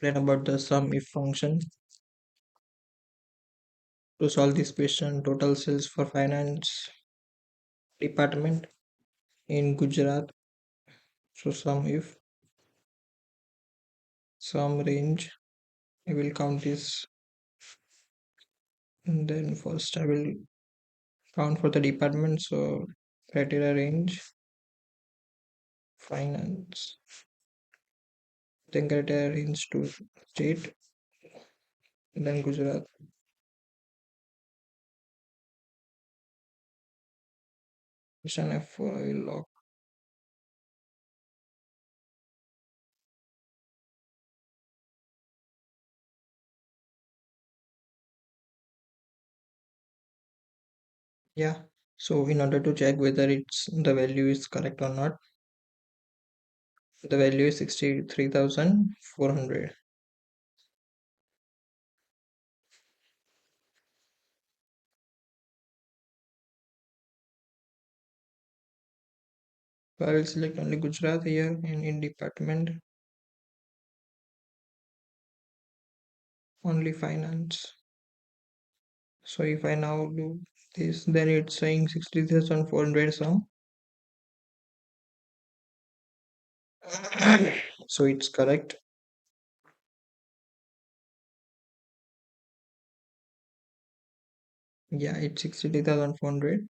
Learn about the sum if function. To solve this question, total sales for finance department in Gujarat. So sum if sum range. I will count this, and then first I will count for the department. So criteria range, finance, then criteria range to state, then Gujarat. Question F4 I will lock. Yeah. So in order to check whether it's the value is correct or not, the value is 63,400. So I will select only Gujarat here and in department only finance. So if I now do this, then it's saying 60,400 sum. So it's correct. Yeah, it's 63,400.